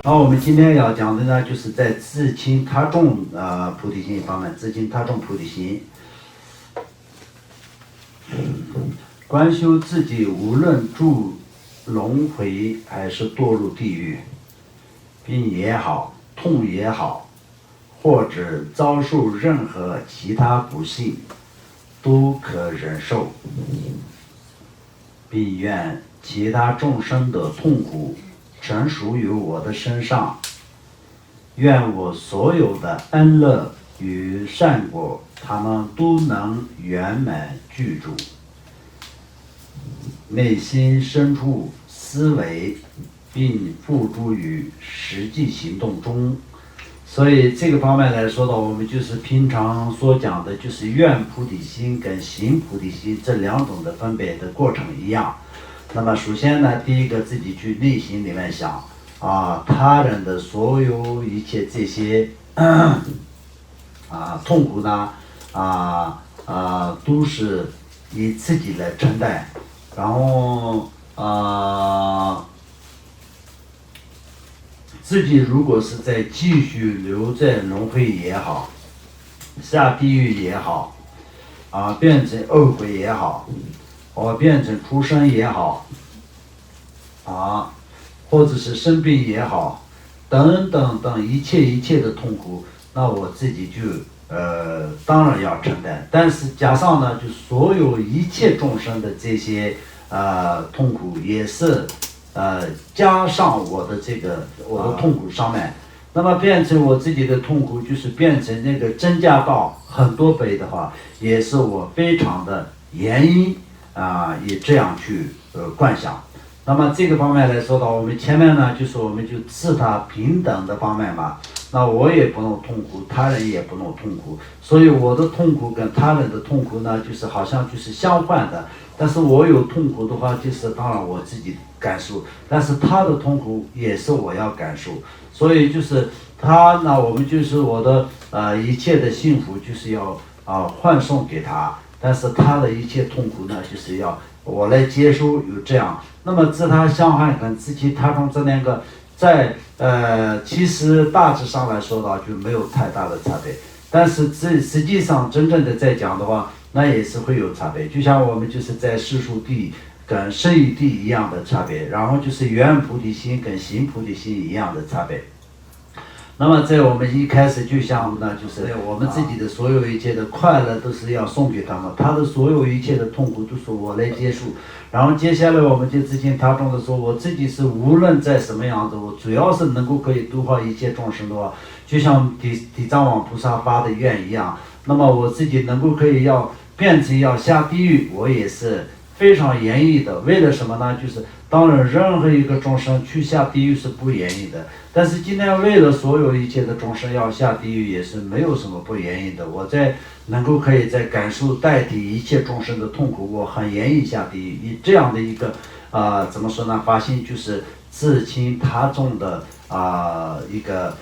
那我们今天要讲的呢，就是在自轻他重菩提心方面，自轻他重菩提心，观修自己无论住轮回还是堕入地狱，病也好，痛也好，或者遭受任何其他不幸，都可忍受，并愿其他众生的痛苦全属于我的身上，愿我所有的安乐与善果，他们都能圆满具足。内心深处思维，并付诸于实际行动中。所以这个方面来说的，我们就是平常所讲的，就是愿菩提心跟行菩提心这两种的分别的过程一样。那么首先呢，第一个自己去内心里面想他人的所有一切这些痛苦呢都是以自己来承担，然后自己如果是在继续留在轮回也好，下地狱也好，变成恶鬼也好，变成畜生也好，或者是生病也好，等等等一切的痛苦，那我自己就当然要承担。但是加上呢，就所有一切众生的这些痛苦，也是加上我的痛苦上面，那么变成我自己的痛苦，就是变成那个增加到很多倍的话，也是我非常的原因也这样去观想。那么这个方面来说的话，我们前面呢，就是我们就自他平等的方面嘛，那我也不能痛苦，他人也不能痛苦，所以我的痛苦跟他人的痛苦呢，就是好像就是相换的。但是我有痛苦的话，就是当然我自己感受，但是他的痛苦也是我要感受，所以就是他呢，我们就是我的一切的幸福就是要换送给他，但是他的一切痛苦呢，就是要我来接收，有这样。那么自他相害跟自其他中这两个，在其实大致上来说的就没有太大的差别，但是实际上真正的在讲的话，那也是会有差别。就像我们就是在世俗地跟圣义地一样的差别，然后就是愿菩提心跟行菩提心一样的差别。那么在我们一开始就像呢，就是我们自己的所有一切的快乐都是要送给他们，他的所有一切的痛苦都是我来接受。然后接下来我们就自行他中的说，我自己是无论在什么样子，我主要是能够可以度化一切众生的话，就像地藏王菩萨发的愿一样，那么我自己能够可以要变成要下地狱，我也是非常愿意的。为了什么呢？就是当然任何一个众生去下地狱是不愿意的，但是今天为了所有一切的众生要下地狱也是没有什么不愿意的。我在能够可以在感受代替一切众生的痛苦，我很愿意下地狱。以这样的一个怎么说呢，发心就是自轻他重的一个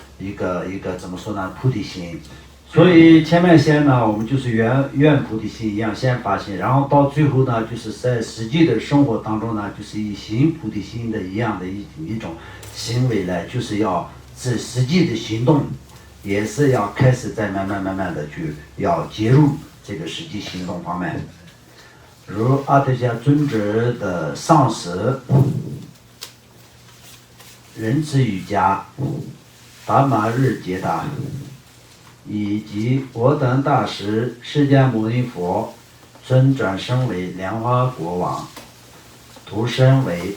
怎么说呢，菩提心。所以前面先呢，我们就是愿菩提心一样先发心，然后到最后呢，就是在实际的生活当中呢，就是以行菩提心的一样的一种行为来，就是要是实际的行动，也是要开始在慢慢的去要接入这个实际行动方面。如阿特迦尊者的上师仁慈瑜伽达玛日杰达，以及我等大师释迦牟尼佛曾转生为莲花国王，投身为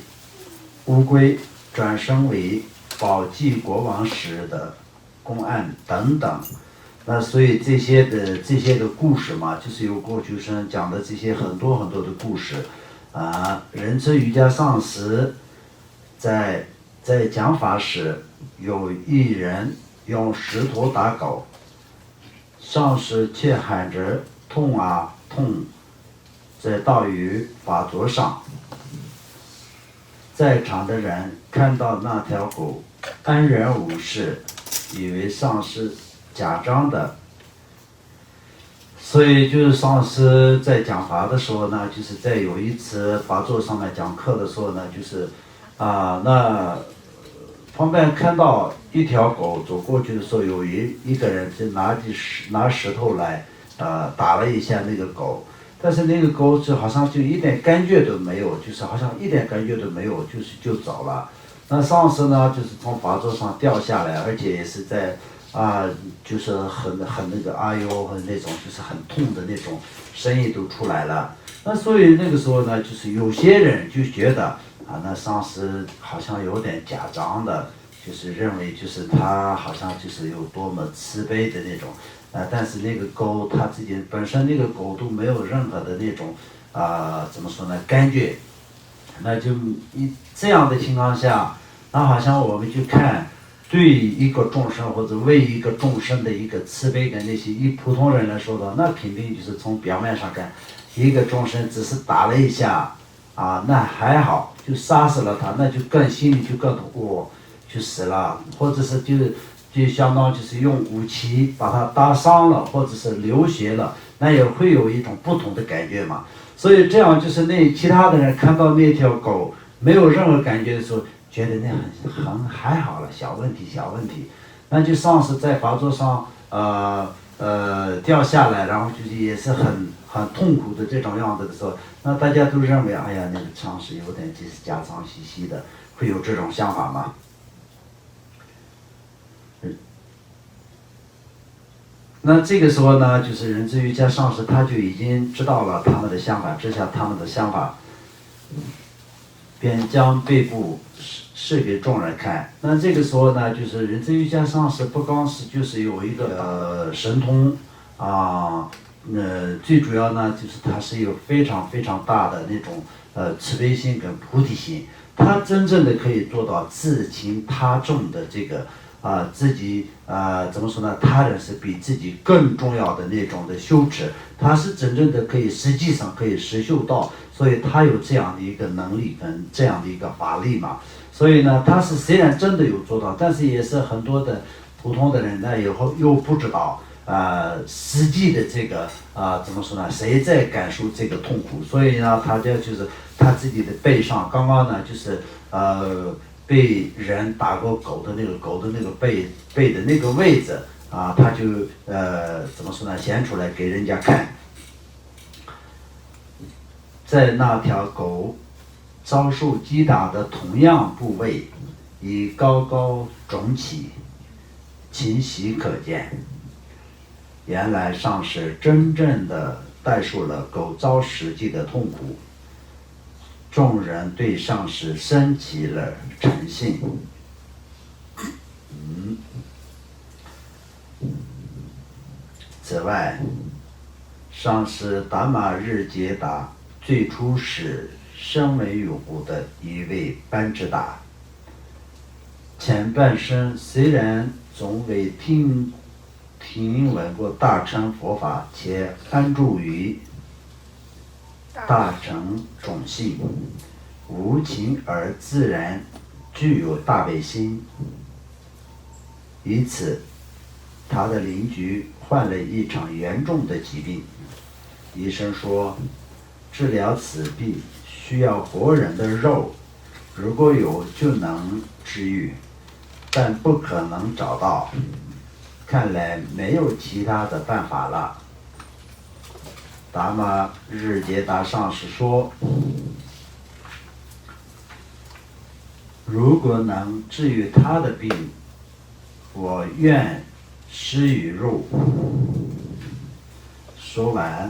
乌龟，转生为宝济国王时的公案等等。那所以这些的故事嘛，就是由过去生讲的这些很多的故事仁慈瑜伽上师在讲法时，有一人用石头打狗，上师却喊着痛啊痛，在道于法座上。在场的人看到那条狗安然无事，以为上师假装的。所以就是上师在讲法的时候呢，就是在有一次法座上面讲课的时候呢，就是那旁边看到一条狗走过去的时候，有一个人就拿石头来，打了一下那个狗，但是那个狗就好像就一点感觉都没有，就是好像一点感觉都没有，就走了。那上司呢，就是从法座上掉下来，而且也是在就是很那个哎呦很那种，就是很痛的那种声音都出来了。那所以那个时候呢，就是有些人就觉得。那上司好像有点假装的，就是认为就是他好像就是有多么慈悲的那种，但是那个狗他自己本身那个狗都没有任何的那种怎么说呢感觉，那就这样的情况下，那好像我们去看对一个众生或者为一个众生的一个慈悲跟那些以普通人来说的，那肯定就是从表面上看，一个众生只是打了一下。那还好，就杀死了他，那就更心里就更就死了，或者是就相当就是用武器把他打伤了，或者是流血了，那也会有一种不同的感觉嘛。所以这样就是其他的人看到那条狗没有任何感觉的时候，觉得那还好了，小问题，那就上次在法座上掉下来，然后就是也是很痛苦的这种样子的时候，那大家都认为，哎呀，那个上司有点就是假装兮兮的，会有这种想法吗？那这个时候呢，就是仁智瑜伽上师他就已经知道了他们的想法，知晓他们的想法，便将背部示给众人看。那这个时候呢，就是仁智瑜伽上师不光是就是有一个神通最主要呢，就是他是有非常非常大的那种慈悲心跟菩提心，他真正的可以做到自轻他重的这个自己怎么说呢？他人是比自己更重要的那种的修持，他是真正的可以实际上可以实修到，所以他有这样的一个能力跟这样的一个法力嘛。所以呢，他是虽然真的有做到，但是也是很多的普通的人呢，以后又不知道。实际的这个怎么说呢？谁在感受这个痛苦？所以呢，他就是他自己的背上，刚刚呢就是被人打过狗的那个背的那个位置他就怎么说呢？显出来给人家看，在那条狗遭受击打的同样部位，已高高肿起，清晰可见。原来上师真正的代述了狗遭实际的痛苦，众人对上师升起了诚信。此外，上师达玛日杰达最初是声闻有部的一位班智达，前半生虽然总未听闻过大乘佛法，且安住于大乘种性，无情而自然具有大悲心。因此，他的邻居患了一场严重的疾病，医生说，治疗此病需要活人的肉，如果有就能治愈，但不可能找到。看来没有其他的办法了。达玛日杰达上师说，如果能治愈他的病，我愿施予肉。说完，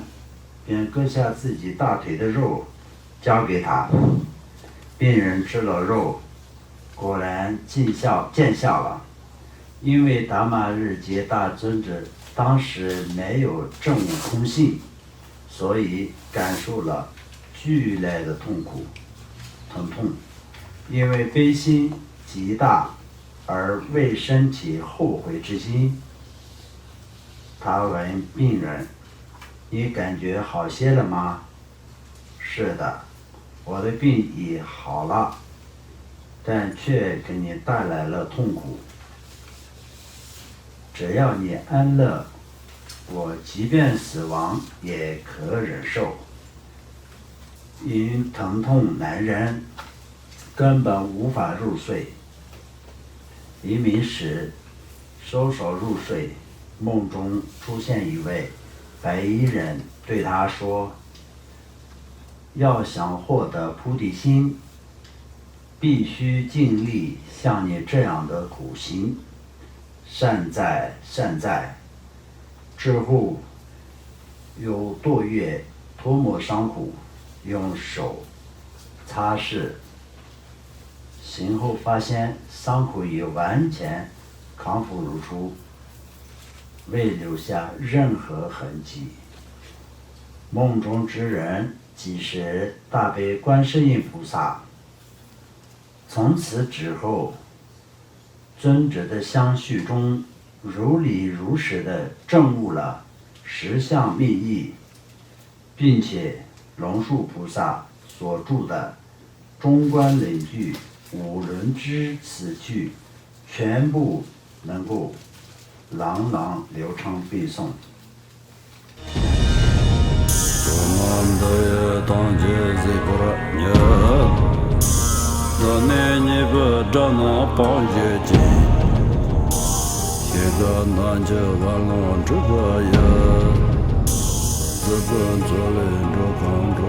便割下自己大腿的肉交给他。病人吃了肉，果然见效了。因为达玛日杰大尊者当时没有证悟空性，所以感受了剧烈的疼痛。因为悲心极大而未生起后悔之心，他问病人：“你感觉好些了吗？”“是的，我的病已好了，但却给你带来了痛苦。只要你安乐，我即便死亡也可忍受。因疼痛难忍，根本无法入睡。黎明时收手入睡，梦中出现一位白衣人，对他说：要想获得菩提心，必须尽力像你这样的苦行。善哉善哉，之后有多月涂抹伤口，用手擦拭，醒后发现伤口已完全康复如初，未留下任何痕迹。梦中之人即是大悲观世音菩萨。从此之后，尊者的相续中如理如实地证悟了十相密意，并且龙树菩萨所著的中观论句、五轮之词句，全部能够朗朗流畅背诵。自尊自论着空着